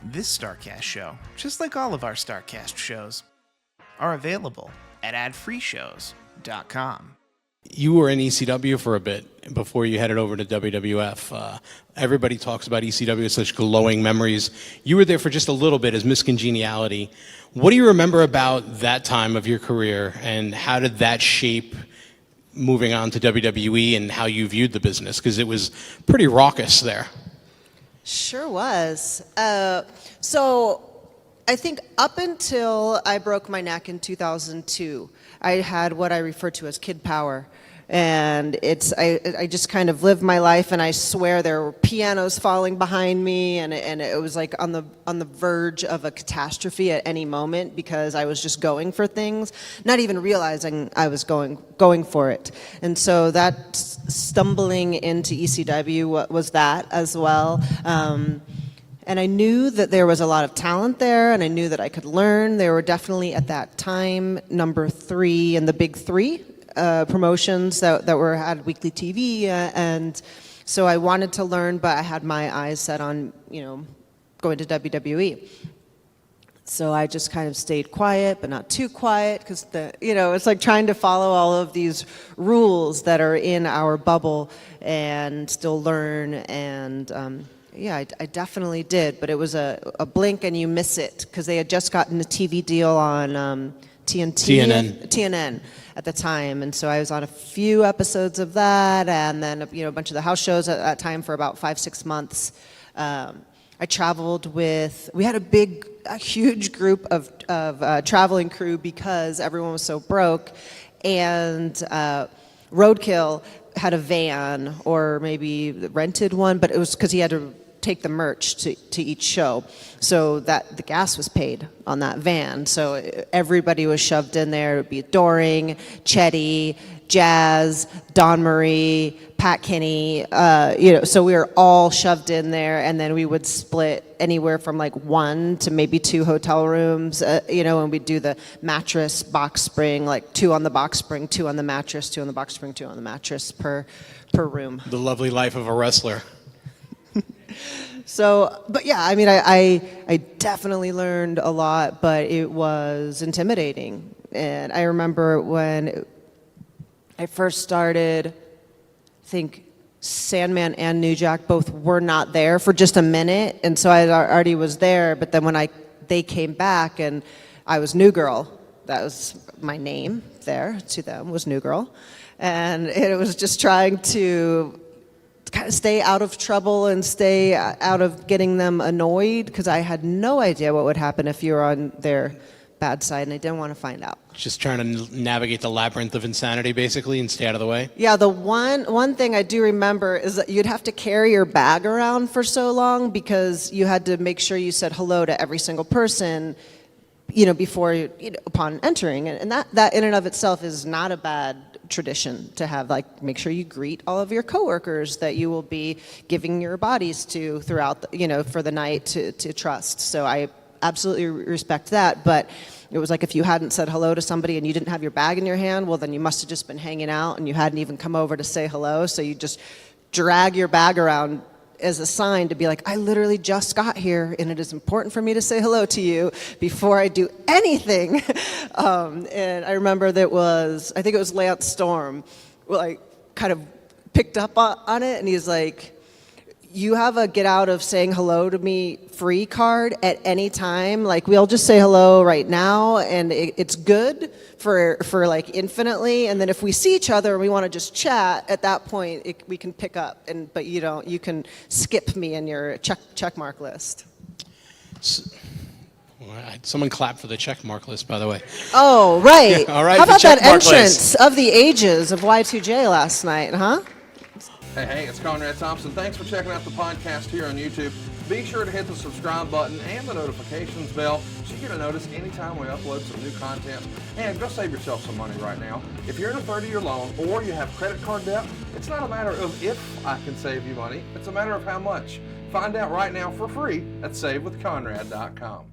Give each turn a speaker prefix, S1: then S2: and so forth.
S1: This Starrcast show, just like all of our Starrcast shows, are available at adfreeshows.com.
S2: You were in ECW for a bit before you headed over to WWF. Everybody talks about ECW as such glowing memories. You were there for just a little bit as Miss Congeniality. What do you remember about that time of your career, and how did that shape moving on to WWE and how you viewed the business? Because it was pretty raucous there.
S3: Sure was. So I think up until I broke my neck in 2002, I had what I refer to as kid power. And I just kind of lived my life, and I swear there were pianos falling behind me, and it was like on the verge of a catastrophe at any moment, because I was just going for things, not even realizing I was going for it. And so that stumbling into ECW was that as well. And I knew that there was a lot of talent there, and I knew that I could learn. They were definitely at that time number 3 in the big 3 promotions that had weekly TV, and so I wanted to learn, but I had my eyes set on going to WWE. So I just kind of stayed quiet, but not too quiet, because it's like trying to follow all of these rules that are in our bubble and still learn. And yeah, I definitely did, but it was a blink and you miss it, because they had just gotten a TV deal on TNN at the time, and so I was on a few episodes of that, and then a bunch of the house shows at that time for about 5-6 months. I traveled we had a huge group of traveling crew, because everyone was so broke, and Roadkill had a van, or maybe rented one, but it was because he had to take the merch to each show, so that the gas was paid on that van. So everybody was shoved in there. It would be Doring, Chetty, Jazz, Dawn Marie, Pat Kinney, so we were all shoved in there, and then we would split anywhere from like 1 to maybe 2 hotel rooms, and we'd do the mattress box spring, like 2 on the box spring, 2 on the mattress, 2 on the box spring, 2 on the mattress per room.
S2: The lovely life of a wrestler.
S3: So, but yeah, I mean, I definitely learned a lot, but it was intimidating. And I remember when I first started, I think Sandman and New Jack both were not there for just a minute, and so I already was there. But then when they came back, and I was New Girl, that was my name there to them, was New Girl, and it was just trying to kind of stay out of trouble and stay out of getting them annoyed, because I had no idea what would happen if you were on their bad side, and I didn't want to find out.
S2: Just trying to navigate the labyrinth of insanity, basically, and stay out of the way?
S3: Yeah, the one thing I do remember is that you'd have to carry your bag around for so long, because you had to make sure you said hello to every single person, before upon entering, and that in and of itself is not a bad tradition to have. Like, make sure you greet all of your coworkers that you will be giving your bodies to throughout for the night to trust. So I absolutely respect that, but it was like, if you hadn't said hello to somebody and you didn't have your bag in your hand, well, then you must have just been hanging out and you hadn't even come over to say hello, so you just drag your bag around as a sign to be like, I literally just got here, and it is important for me to say hello to you before I do anything. And I remember I think it was Lance Storm, like, kind of picked up on it, and he's like, you have a get out of saying hello to me free card at any time. Like, we'll just say hello right now, and it's good for like infinitely. And then if we see each other and we want to just chat, at that point we can pick up. But you can skip me in your check mark list.
S2: Someone clapped for the check mark list, by the way.
S3: Oh, right.
S2: Yeah, all right.
S3: How about that entrance of the ages of Y2J last night, huh?
S4: Hey, it's Conrad Thompson. Thanks for checking out the podcast here on YouTube. Be sure to hit the subscribe button and the notifications bell so you get a notice anytime we upload some new content. And go save yourself some money right now. If you're in a 30-year loan or you have credit card debt, it's not a matter of if I can save you money. It's a matter of how much. Find out right now for free at SaveWithConrad.com.